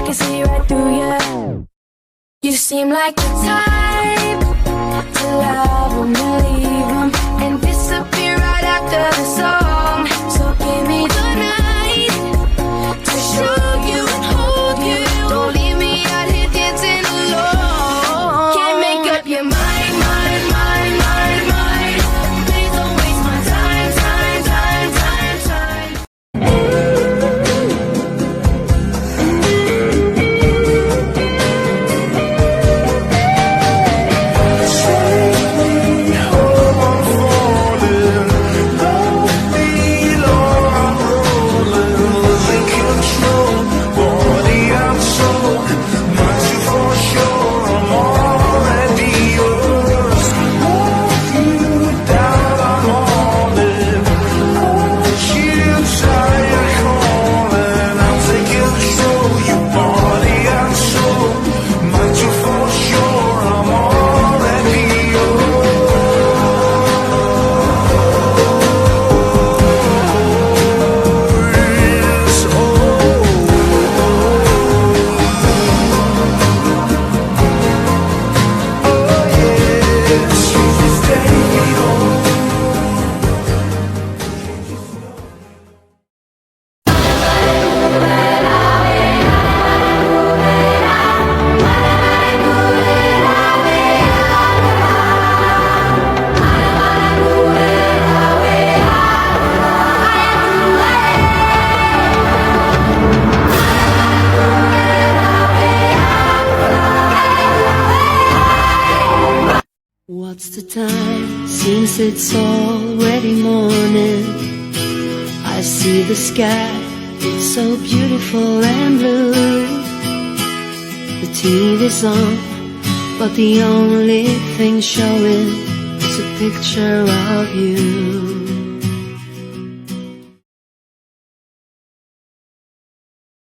can see right through you. You seem like the type to love 'em and leave 'em and disappear right after the song. So give me the night to show you and hold you. Don't leave me out here dancing alone. Can't make up your mind, mind, mind, mind, mind. Please don't waste my time, time, time, time, time. What's the time? Seems it's already morning. I see the sky, it's so beautiful and blue. The TV's on, but the only thing showing is a picture of you.